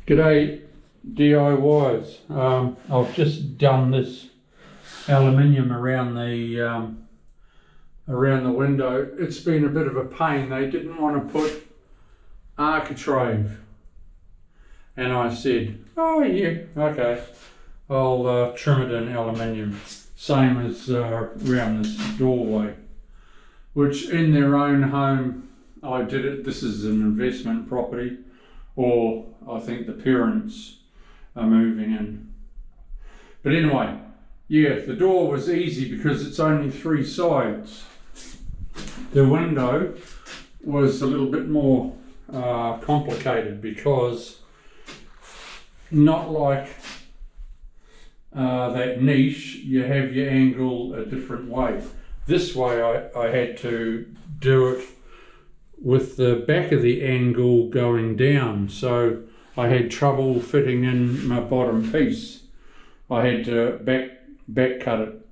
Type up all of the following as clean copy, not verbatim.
G'day DIYs. I've just done this aluminium around the window. It's been a bit of a pain. They didn't want to put architrave, and I said, oh yeah, okay, I'll trim it in aluminium, same as around this doorway, which in their own home I did it. This is an investment property, or I think the parents are moving in. But anyway, yeah, the door was easy because it's only 3 sides. The window was a little bit more complicated because not like that niche, you have your angle a different way. This way I had to do it with the back of the angle going down, so I had trouble fitting in my bottom piece. I had to back cut it,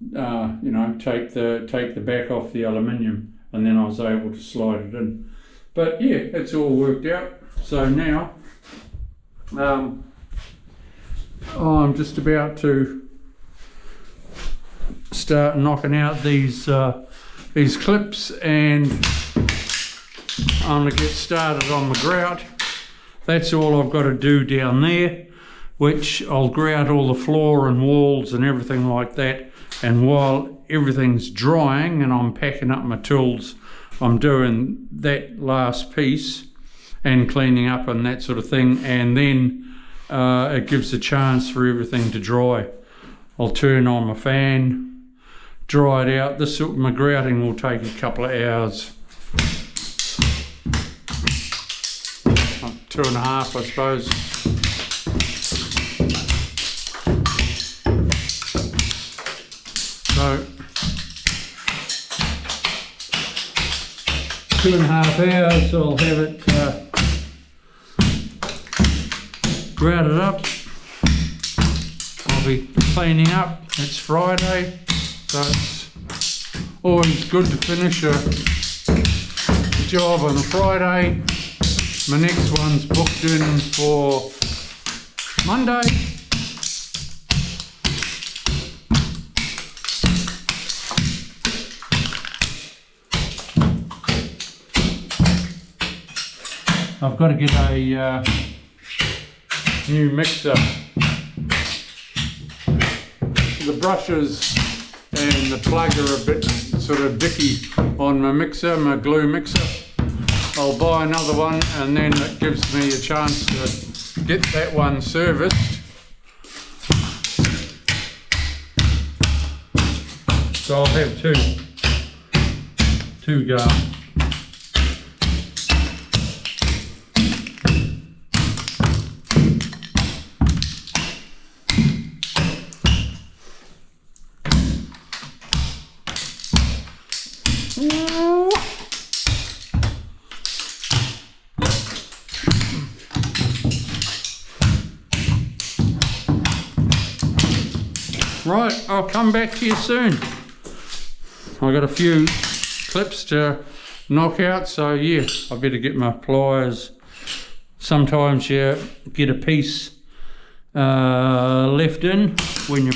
you know, take the back off the aluminium, and then I was able to slide it in. But yeah, it's all worked out. So now I'm just about to start knocking out these clips, and I'm going to get started on the grout. That's all I've got to do down there, which I'll grout all the floor and walls and everything like that. And while everything's drying and I'm packing up my tools, I'm doing that last piece and cleaning up and that sort of thing, and then it gives a chance for everything to dry. I'll turn on my fan, dry it out. My grouting will take a couple of hours. 2.5, I suppose. So 2.5 hours, I'll have it grouted up. I'll be cleaning up. It's Friday, so it's always good to finish a job on a Friday. My next one's booked in for Monday. I've got to get a new mixer. The brushes and the plug are a bit sort of dicky on my mixer, my glue mixer. I'll buy another one, and then it gives me a chance to get that one serviced. So I'll have two go. Right, I'll come back to you soon. I've got a few clips to knock out, so yeah, I better get my pliers. Sometimes you get a piece left in when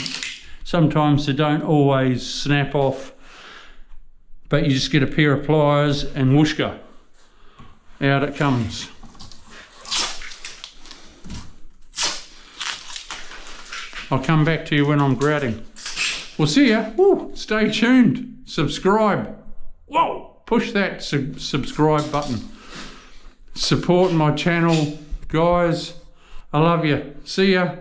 sometimes they don't always snap off, but you just get a pair of pliers and whooshka, out it comes. I'll come back to you when I'm grouting. We'll see ya. Woo, stay tuned. Subscribe. Whoa, push that subscribe button. Support my channel, guys. I love you. See ya.